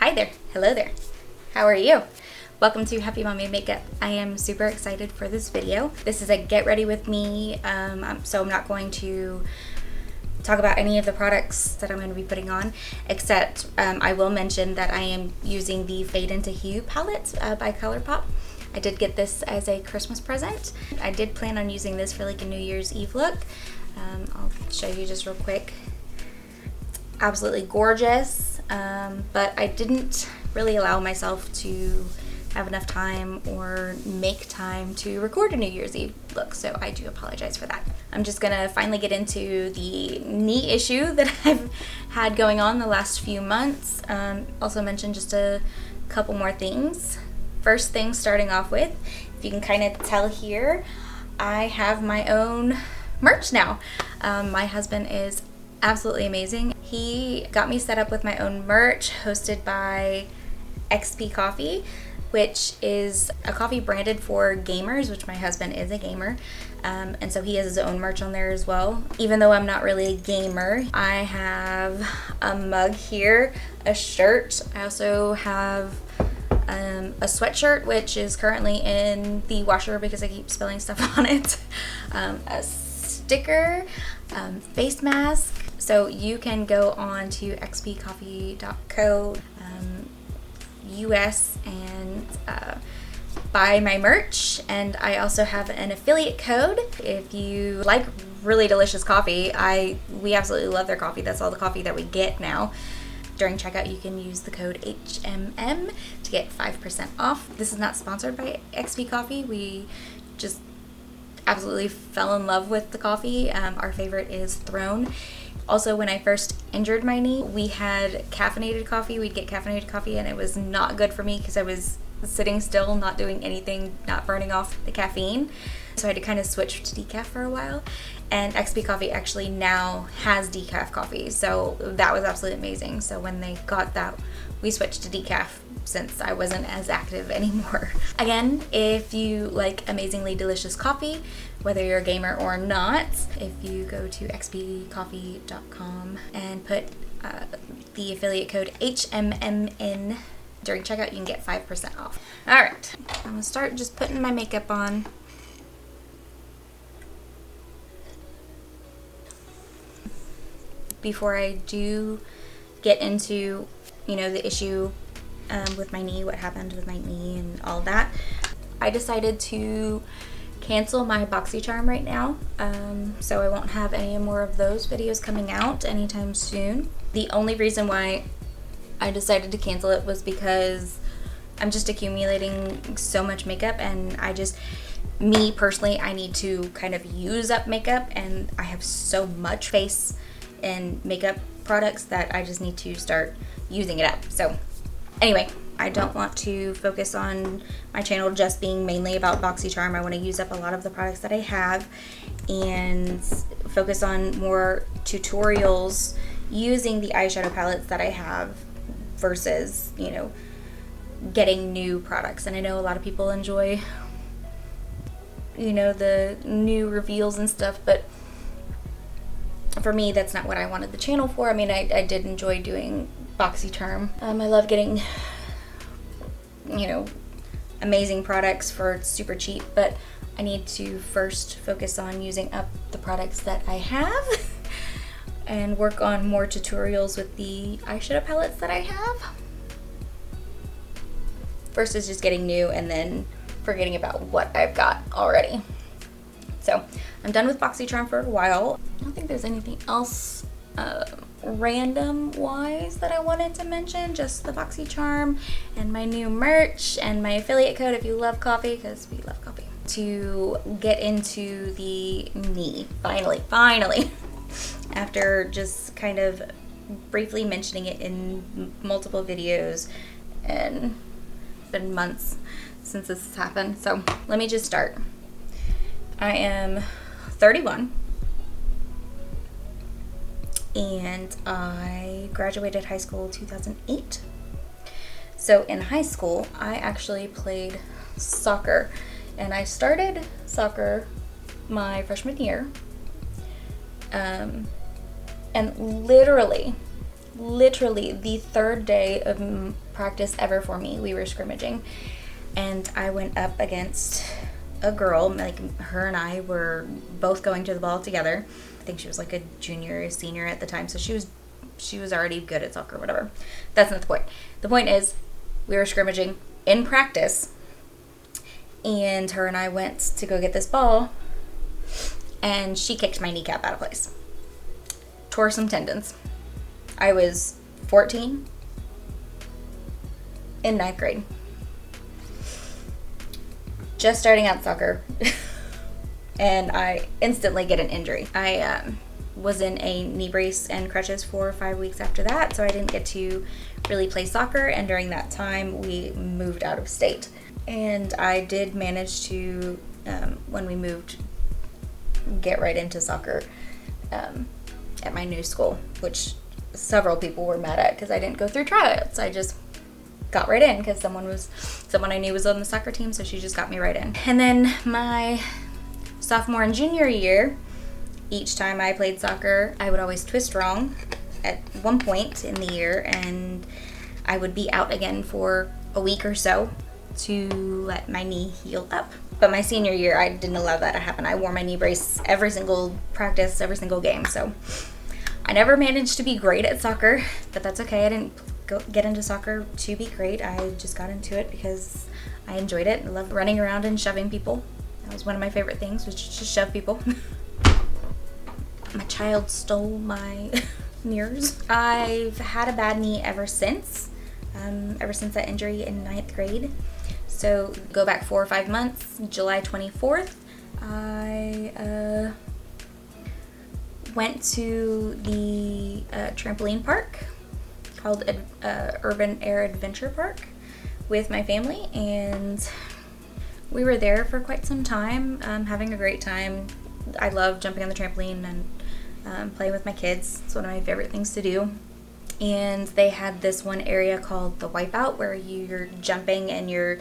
Hi there, hello there, how are you? Welcome to Happy Mommy Makeup. I am super excited for this video. This is a get ready with me, so I'm not going to talk about any of the products that I'm going to be putting on, except I will mention that I am using the Fade into Hue palette by ColourPop. I did get this as a Christmas present. I did plan on using this for like a New Year's Eve look. I'll show you just real quick. Absolutely gorgeous, but I didn't really allow myself to have enough time or make time to record a New Year's Eve look, so I do apologize for that. I'm just gonna finally get into the knee issue that I've had going on the last few months. Also mention just a couple more things. First thing, starting off with, if you can kind of tell here, I have my own merch now. My husband is absolutely amazing. He got me set up with my own merch hosted by XP Coffee, which is a coffee branded for gamers, which my husband is a gamer. And so he has his own merch on there as well. Even though I'm not really a gamer, I have a mug here, a shirt. I also have a sweatshirt, which is currently in the washer because I keep spilling stuff on it. A sticker, face mask. So you can go on to xpcoffee.co US and buy my merch, and I also have an affiliate code. If you like really delicious coffee, we absolutely love their coffee. That's all the coffee that we get now. During checkout, you can use the code HMM to get 5% off. This is not sponsored by XP Coffee. We just absolutely fell in love with the coffee. Our favorite is Throne. Also, when I first injured my knee, we had caffeinated coffee. We'd get caffeinated coffee, and it was not good for me because I was sitting still, not doing anything, not burning off the caffeine. So I had to kind of switch to decaf for a while. And XP Coffee actually now has decaf coffee, so that was absolutely amazing. So when they got that, we switched to decaf since I wasn't as active anymore. Again, if you like amazingly delicious coffee, whether you're a gamer or not, if you go to xpcoffee.com and put the affiliate code HMMN during checkout, you can get 5% off. All right, I'm gonna start just putting my makeup on. Before I do get into, the issue with my knee, what happened with my knee and all that, I decided to cancel my BoxyCharm right now, so I won't have any more of those videos coming out anytime soon. The only reason why I decided to cancel it was because I'm just accumulating so much makeup, and me personally, I need to kind of use up makeup, and I have so much face and makeup products that I just need to start using it up. So anyway, I don't want to focus on my channel just being mainly about BoxyCharm. I want to use up a lot of the products that I have and focus on more tutorials using the eyeshadow palettes that I have versus, getting new products. And I know a lot of people enjoy, the new reveals and stuff, but for me, that's not what I wanted the channel for. I mean, I did enjoy doing BoxyCharm. I love getting, amazing products for super cheap, but I need to first focus on using up the products that I have and work on more tutorials with the eyeshadow palettes that I have versus just getting new and then forgetting about what I've got already. So I'm done with BoxyCharm for a while. I don't think there's anything else random wise that I wanted to mention, just the BoxyCharm and my new merch and my affiliate code if you love coffee, because we love coffee. To get into the knee, finally, after just kind of briefly mentioning it in multiple videos, and it's been months since this has happened. So let me just start. I am 31 and I graduated high school 2008. So in high school, I actually played soccer, and I started soccer my freshman year. And literally the third day of practice ever for me. We were scrimmaging, and I went up against a girl. Like, her and I were both going to the ball together. I think she was like a junior or senior at the time, so she was already good at soccer, whatever. That's not the point. The point is, we were scrimmaging in practice, and her and I went to go get this ball, and she kicked my kneecap out of place. Tore some tendons. I was 14 in 9th grade. Just starting out soccer. And I instantly get an injury. I was in a knee brace and crutches for 5 weeks after that, so I didn't get to really play soccer, and during that time we moved out of state. And I did manage to, when we moved, get right into soccer at my new school, which several people were mad at because I didn't go through tryouts. I just got right in because someone I knew was on the soccer team, so she just got me right in. And then my sophomore and junior year, each time I played soccer, I would always twist wrong at one point in the year, and I would be out again for a week or so to let my knee heal up. But my senior year, I didn't allow that to happen. I wore my knee brace every single practice, every single game, so I never managed to be great at soccer, but that's okay. I didn't get into soccer to be great. I just got into it because I enjoyed it. I loved running around and shoving people. That was one of my favorite things, was just to shove people. My child stole my mirrors. I've had a bad knee ever since that injury in 9th grade. So go back 4 or 5 months, July 24th, I went to the trampoline park called Urban Air Adventure Park with my family, and we were there for quite some time, having a great time. I love jumping on the trampoline and playing with my kids. It's one of my favorite things to do. And they had this one area called the Wipeout, where you're jumping and you're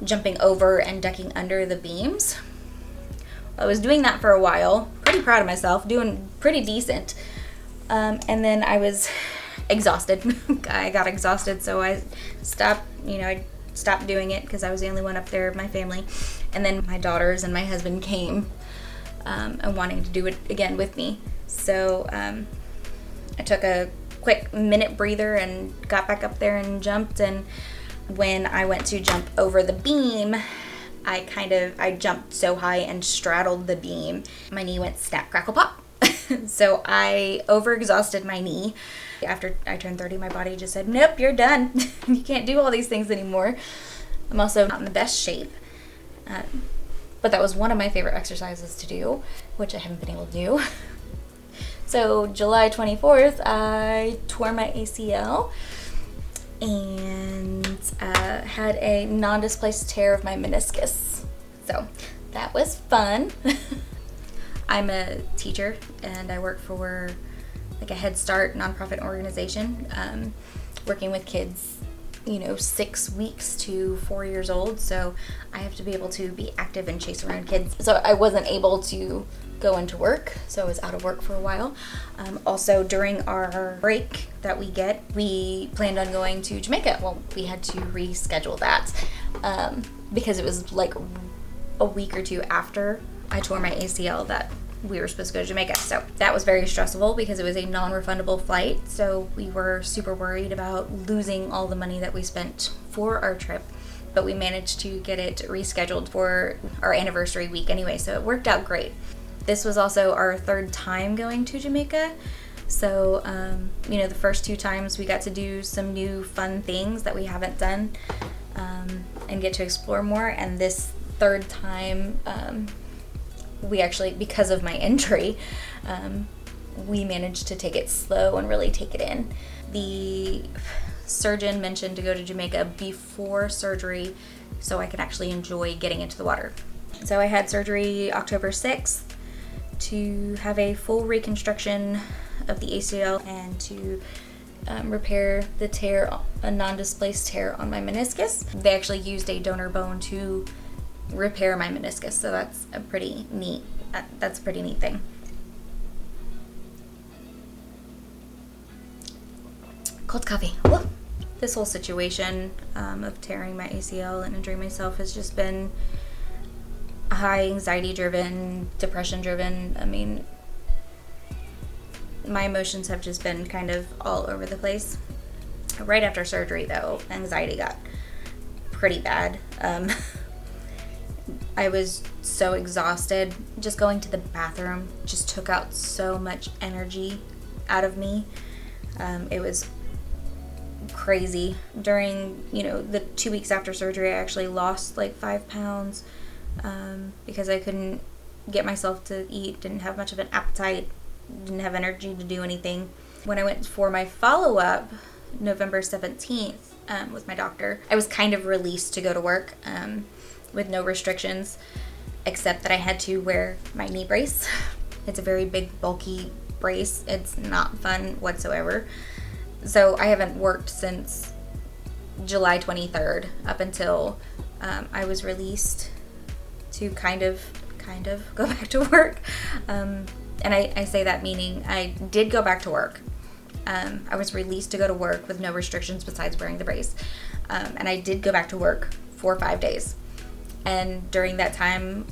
jumping over and ducking under the beams. I was doing that for a while, pretty proud of myself, doing pretty decent. And then I was exhausted. I got exhausted, so I stopped doing it because I was the only one up there of my family. And then my daughters and my husband came and wanting to do it again with me. So I took a quick minute breather and got back up there and jumped. And when I went to jump over the beam, I jumped so high and straddled the beam. My knee went snap, crackle, pop. So I overexhausted my knee. After I turned 30, my body just said, nope, you're done. You can't do all these things anymore. I'm also not in the best shape. But that was one of my favorite exercises to do, which I haven't been able to do. So July 24th, I tore my ACL and had a non-displaced tear of my meniscus. So that was fun. I'm a teacher and I work for like a Head Start nonprofit organization, working with kids, 6 weeks to 4 years old. So I have to be able to be active and chase around kids. So I wasn't able to go into work, so I was out of work for a while. Also, during our break that we planned on going to Jamaica. Well, we had to reschedule that because it was like a week or two after I tore my ACL that we were supposed to go to Jamaica. So that was very stressful because it was a non-refundable flight. So we were super worried about losing all the money that we spent for our trip. But we managed to get it rescheduled for our anniversary week anyway, so it worked out great. This was also our 3rd time going to Jamaica. So, the first 2 times we got to do some new fun things that we haven't done and get to explore more. And this 3rd time, we actually, because of my injury, we managed to take it slow and really take it in. The surgeon mentioned to go to Jamaica before surgery so I could actually enjoy getting into the water. So I had surgery October 6th to have a full reconstruction of the ACL and to repair the tear, a non-displaced tear on my meniscus. They actually used a donor bone to repair my meniscus, so that's a pretty neat thing. Cold coffee. Woo. this whole situation of tearing my ACL and injuring myself has just been high anxiety driven, depression driven. I mean, my emotions have just been kind of all over the place. Right after surgery, though, anxiety got pretty bad. I was so exhausted. Just going to the bathroom just took out so much energy out of me. It was crazy. During, the 2 weeks after surgery, I actually lost like 5 pounds because I couldn't get myself to eat, didn't have much of an appetite, didn't have energy to do anything. When I went for my follow-up, November 17th, with my doctor, I was kind of released to go to work with no restrictions, except that I had to wear my knee brace. It's a very big, bulky brace. It's not fun whatsoever. So I haven't worked since July 23rd up until I was released to kind of go back to work. And I say that meaning I did go back to work. I was released to go to work with no restrictions besides wearing the brace. And I did go back to work for 5 days. And during that time,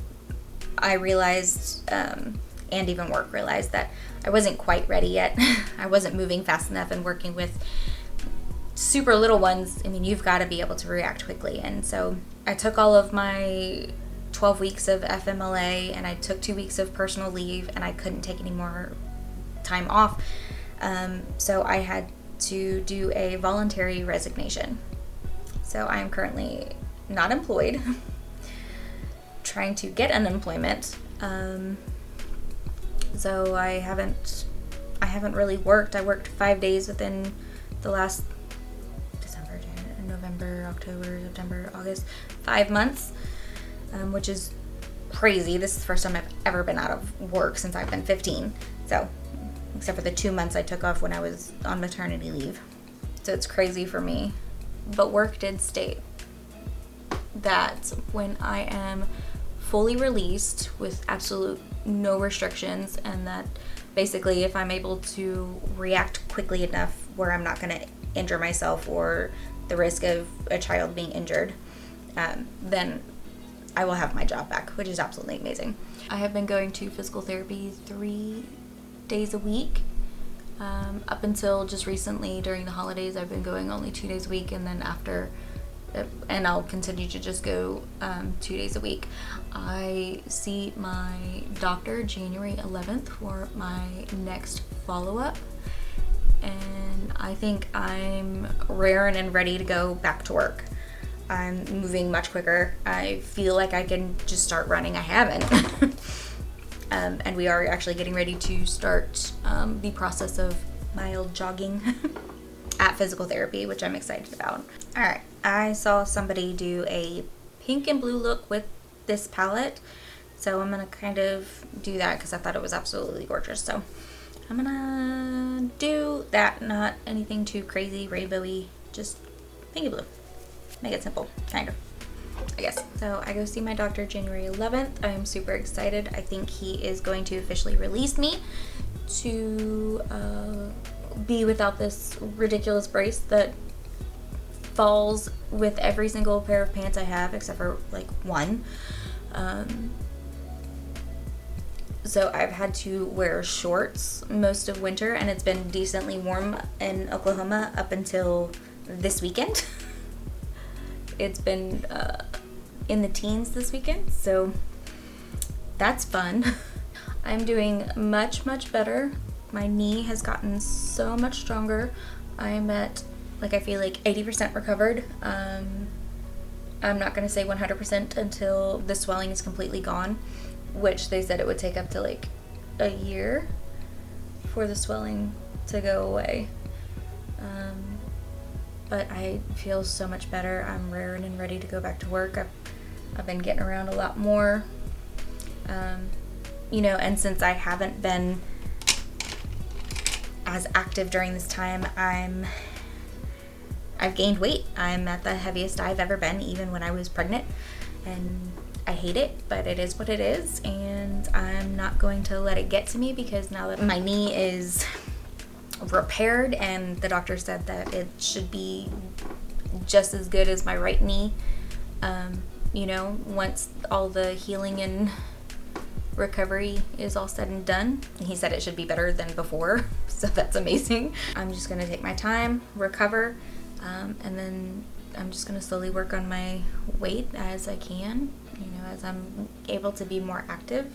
I realized, and even work realized, that I wasn't quite ready yet. I wasn't moving fast enough, and working with super little ones, I mean, you've got to be able to react quickly. And so I took all of my 12 weeks of FMLA, and I took 2 weeks of personal leave, and I couldn't take any more time off. So I had to do a voluntary resignation. So I am currently not employed, trying to get unemployment. So I haven't really worked. I worked 5 days within the last December, January, November, October, September, August, 5 months, which is crazy. This is the first time I've ever been out of work since I've been 15. So, except for the 2 months I took off when I was on maternity leave. So it's crazy for me. But work did state that when I am fully released with absolute no restrictions, and that basically if I'm able to react quickly enough where I'm not going to injure myself or the risk of a child being injured, then I will have my job back, which is absolutely amazing. I have been going to physical therapy 3 days a week. Up until just recently during the holidays, I've been going only 2 days a week, and then after, and I'll continue to just go 2 days a week. I see my doctor January 11th for my next follow-up, and I think I'm raring and ready to go back to work. I'm moving much quicker. I feel like I can just start running. I haven't. And we are actually getting ready to start the process of mild jogging at physical therapy, which I'm excited about. All right, I saw somebody do a pink and blue look with this palette, so I'm gonna kind of do that because I thought it was absolutely gorgeous. So I'm gonna do that, not anything too crazy, rainbowy, just pink and blue. Make it simple, kind of, I guess. So I go see my doctor January 11th. I'm super excited. I think he is going to officially release me to be without this ridiculous brace that falls with every single pair of pants I have except for like one. So I've had to wear shorts most of winter, and it's been decently warm in Oklahoma up until this weekend. It's been in the teens this weekend, so that's fun. I'm doing much, much better. My knee has gotten so much stronger. I'm at, I feel like 80% recovered. I'm not gonna say 100% until the swelling is completely gone, which they said it would take up to like a year for the swelling to go away. But I feel so much better. I'm raring and ready to go back to work. I've been getting around a lot more. And since I haven't been as active during this time, I've gained weight. I'm at the heaviest I've ever been, even when I was pregnant, and I hate it, but it is what it is, and I'm not going to let it get to me, because now that my knee is repaired, and the doctor said that it should be just as good as my right knee, you know, once all the healing and recovery is all said and done. He said it should be better than before, so that's amazing. I'm just gonna take my time, recover, and then I'm just gonna slowly work on my weight as I can, you know, as I'm able to be more active.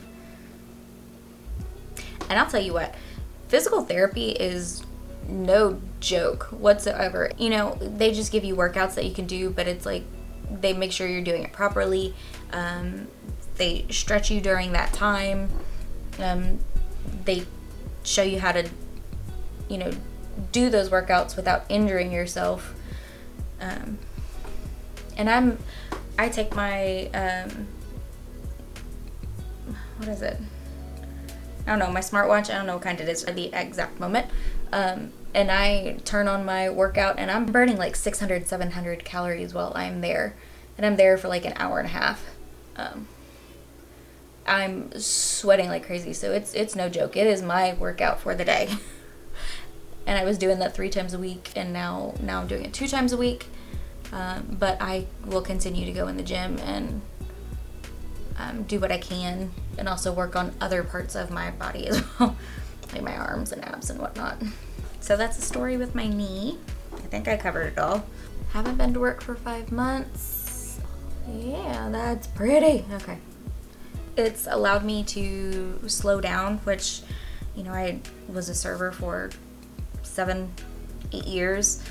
And I'll tell you what, physical therapy is no joke whatsoever. You know, they just give you workouts that you can do, but it's like they make sure you're doing it properly. They stretch you during that time. They show you how to, you know, do those workouts without injuring yourself. And I take my, what is it? I don't know, my smartwatch, I don't know what kind it is at the exact moment. And I turn on my workout and I'm burning like 600, 700 calories while I'm there. And I'm there for like an hour and a half. I'm sweating like crazy, so it's no joke. It is my workout for the day. And I was doing that 3 times a week, and now I'm doing it 2 times a week. But I will continue to go in the gym and do what I can, and also work on other parts of my body as well, like my arms and abs and whatnot. So that's the story with my knee. I think I covered it all. Haven't been to work for 5 months. Yeah, that's pretty. Okay. It's allowed me to slow down, which, you know, I was a server for 7, 8 years.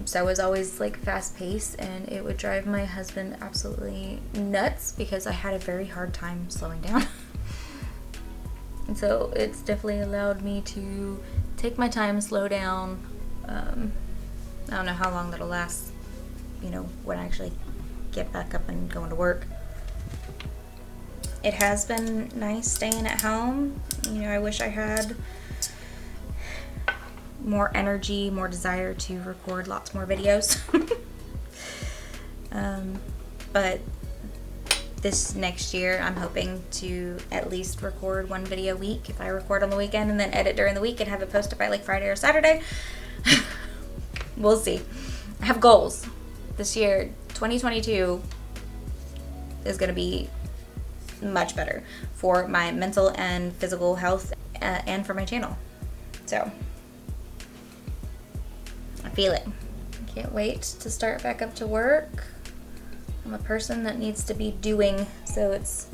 So I was always like fast paced, and it would drive my husband absolutely nuts because I had a very hard time slowing down. And so it's definitely allowed me to take my time, slow down. I don't know how long that'll last, you know, when I actually get back up and going to work. It has been nice staying at home. You know, I wish I had more energy, more desire to record lots more videos. But this next year, I'm hoping to at least record 1 video a week. If I record on the weekend and then edit during the week and have it posted by like Friday or Saturday, we'll see. I have goals. This year, 2022, is gonna be much better for my mental and physical health and for my channel. So I feel it. I can't wait to start back up to work. I'm a person that needs to be doing, so it's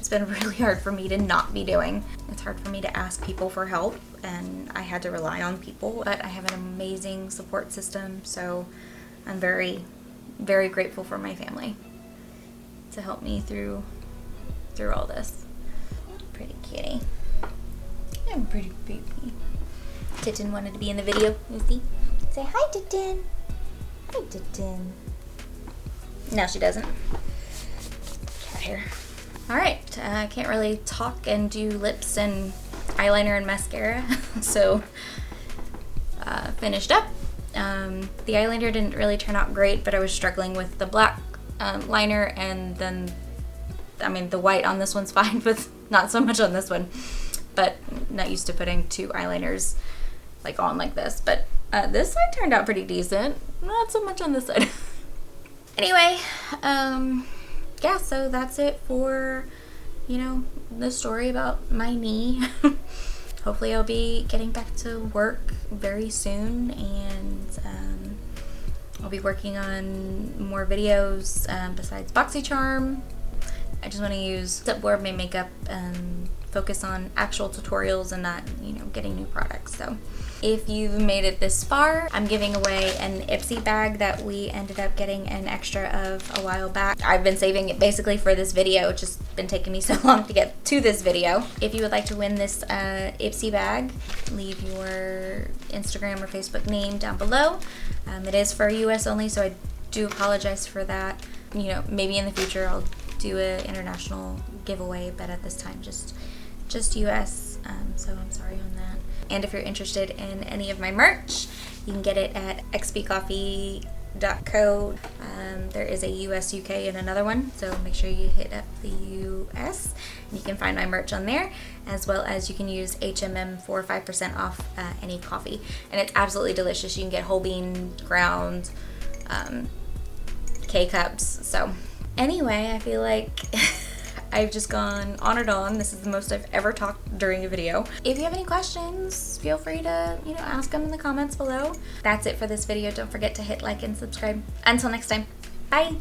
been really hard for me to not be doing. It's hard for me to ask people for help, and I had to rely on people, but I have an amazing support system, so I'm very, very grateful for my family to help me through all this. Pretty kitty. I'm pretty baby. Titten wanted to be in the video, you see? Say hi, Titten. Hi, Titten. No, she doesn't. Cat hair. Alright, I can't really talk and do lips and eyeliner and mascara, so finished up. The eyeliner didn't really turn out great, but I was struggling with the black liner, and then, I mean, the white on this one's fine, but not so much on this one. But not used to putting 2 eyeliners like on like this. But this side turned out pretty decent. Not so much on this side. Anyway, yeah, so that's it for, you know, the story about my knee. Hopefully I'll be getting back to work very soon, and I'll be working on more videos besides BoxyCharm. I just want to use more of my makeup and focus on actual tutorials and not, you know, getting new products. So if you've made it this far, I'm giving away an Ipsy bag that we ended up getting an extra of a while back. I've been saving it basically for this video. It's just been taking me so long to get to this video. If you would like to win this Ipsy bag, leave your Instagram or Facebook name down below. It is for US only, so I do apologize for that. You know, maybe in the future I'll do an international giveaway, but at this time just US, so I'm sorry on that. And if you're interested in any of my merch, you can get it at XB Coffee Smashbox.co. There is a US, UK, and another one, so make sure you hit up the US. And you can find my merch on there, as well as you can use HMM for 5% off any coffee. And it's absolutely delicious. You can get whole bean, ground, K-cups. So anyway, I feel like I've just gone on and on. This is the most I've ever talked during a video. If you have any questions, feel free to, ask them in the comments below. That's it for this video. Don't forget to hit like and subscribe. Until next time, bye.